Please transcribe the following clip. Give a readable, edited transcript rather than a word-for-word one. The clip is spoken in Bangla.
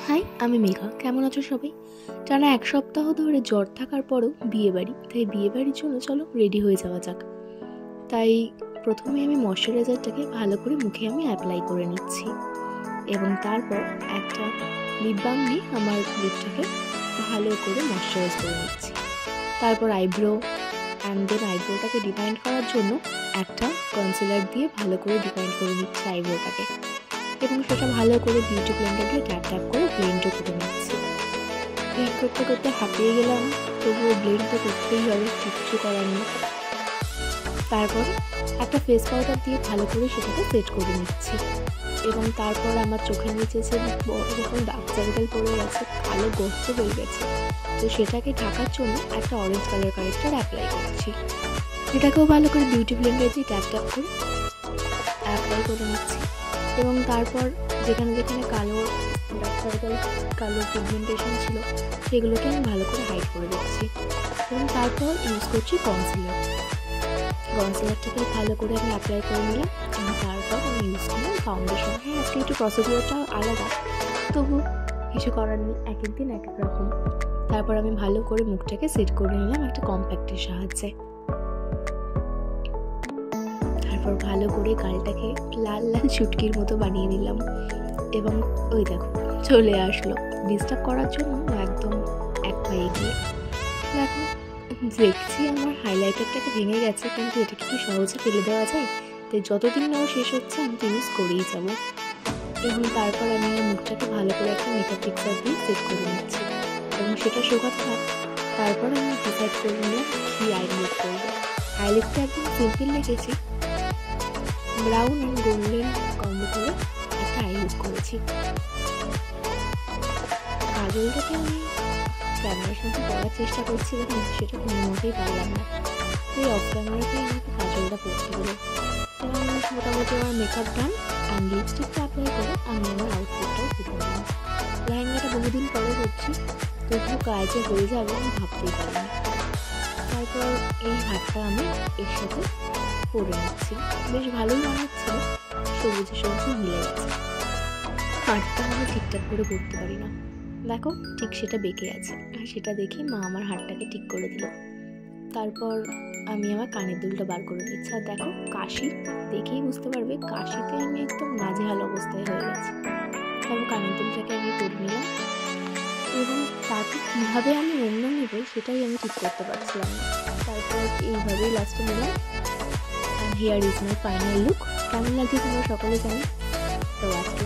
হাই, আমি মেঘা। কেমন আছো সবাই? টানা এক সপ্তাহ ধরে জ্বর থাকার পরেও বিয়েবাড়ি, তাই বিয়েবাড়ির জন্য চলো রেডি হয়ে যাওয়া যাক। তাই প্রথমে আমি ময়শ্চারাইজারটাকে ভালো করে মুখে আমি অ্যাপ্লাই করে নিচ্ছি এবং তারপর একটা লিপ বাম নিয়ে আমার লিপটাকে ভালো করে ময়শ্চারাইজ করে নিচ্ছি। তারপর আইব্রো দেন আইব্রোটাকে ডিফাইন করার জন্য একটা কনসিলার দিয়ে ভালো করে ডিফাইন করে নিচ্ছি আইব্রোটাকে এবং সেটা ভালো করে বিউটি ব্লেন্ডার দিয়ে ট্যাপ ট্যাপ করে ব্লেন্ডও করে নিচ্ছি। ব্লেন্ড করতে করতে হাঁপিয়ে গেলাম, তবুও ব্লেন্ড তো করতেই হবে, কিচ্ছু করার নেই। তারপর একটা ফেস পাউডার দিয়ে ভালো করে সেটাকে সেট করে নিচ্ছি এবং তারপর আমার চোখের নিচে যে যখন ডার্ক সার্কেল পড়ে গেছে, কালো গর্ত হয়ে গেছে, তো সেটাকে ঢাকার জন্য একটা অরেঞ্জ কালার কারেক্টার অ্যাপ্লাই করছি। এটাকেও ভালো করে বিউটি ব্লেন্ডার দিয়ে ট্যাপ ট্যাপ করে অ্যাপ্লাই করে নিচ্ছি এবং তারপর যেখানে যেখানে কালো ডার্ক সার্কেল, কালো পিগমেন্টেশন ছিল, সেগুলোকে আমি ভালো করে হাইড করে দিচ্ছি এবং তারপর ইউজ করছি কনসিলারটাকে ভালো করে আমি অ্যাপ্লাই করে নিলাম এবং তারপর আমি ইউজ করলাম ফাউন্ডেশন। হ্যাঁ, আজকে একটু প্রসিডিওরটা আলাদা, তবু কিছু করার নেই, এক এক দিন এক এক রকম। তারপর আমি ভালো করে মুখটাকে সেট করে নিলাম একটা কম্প্যাক্টের সাহায্যে। তারপর ভালো করে গালটাকে লাল লাল চুটকির মতো বানিয়ে নিলাম এবং ওই দেখো চলে আসলো ডিস্টার্ব করার জন্য একদম এক পায়ে গিয়ে। দেখো, দেখছি আমার হাইলাইটারটাকে ভেঙে গেছে, কিন্তু এটাকে কি সহজে ফেলে দেওয়া যায়? তাই যতদিন নাও শেষ হচ্ছে আমি তো ইউজ করেই যাব। এবং তারপর আমি আমার মুখটাকে ভালো করে একটা মেকআপ ফিক্সার দিয়ে সেট করে নিচ্ছি এবং সেটা শুকাতে থাক। তারপর আমি ডিসাইড করে নিলাম কি আইলিপ করবো। আইলিপটা একদম সিম্পল রেখেছি, ব্রাউন অ্যান্ড গোল্ডেন কম্বো করে একটা আইলিপ করেছি। কাজলটাকে আমি ক্যামেরার সাথে পড়ার চেষ্টা করছিলাম, সেটা কোনো মতেই পারলাম না, তাই অফ ক্যামেরাতেই আমাকে কাজলটা পড়তে হলো এবং মোটামুটি আমার মেকআপ ডান অ্যান্ড লিপস্টিকটা অ্যাপ্লাই করে আমি আমার আউটফিটটাও ফুটে নিলাম। লেহেঙ্গাটা বহুদিন পরে করছি, তবুও কাজে হয়ে যাবে আমি ভাবতেই পারিনি। তারপর এই হাতটা আমি এর সাথে পরে নিচ্ছি, বেশ ভালোই মানাচ্ছিল, সবুজে সবুজে মিলে গেছে। হাতটা আমি ঠিকঠাক করে পরতে পারি না, দেখো ঠিক সেটা বেঁকে আছে, আর সেটা দেখে মা আমার হাতটাকে ঠিক করে দিল। তারপর আমি আমার কানের দুলটা বার করে নিচ্ছি, আর দেখো কাশি দেখেই বুঝতে পারবে কাশিতে আমি একদম নাজেহাল অবস্থায় হয়ে গেছি। তারপর কানের দুলটাকে আমি পরে নিলাম এবং তারপর কীভাবে আমি অন্য নেব সেটাই আমি ঠিক করতে পারছিলাম না। তারপর এইভাবেই লাস্টে নিলাম and here is my final look. কেমন লাগছে তোমরা সকলে জানি। তো আজকে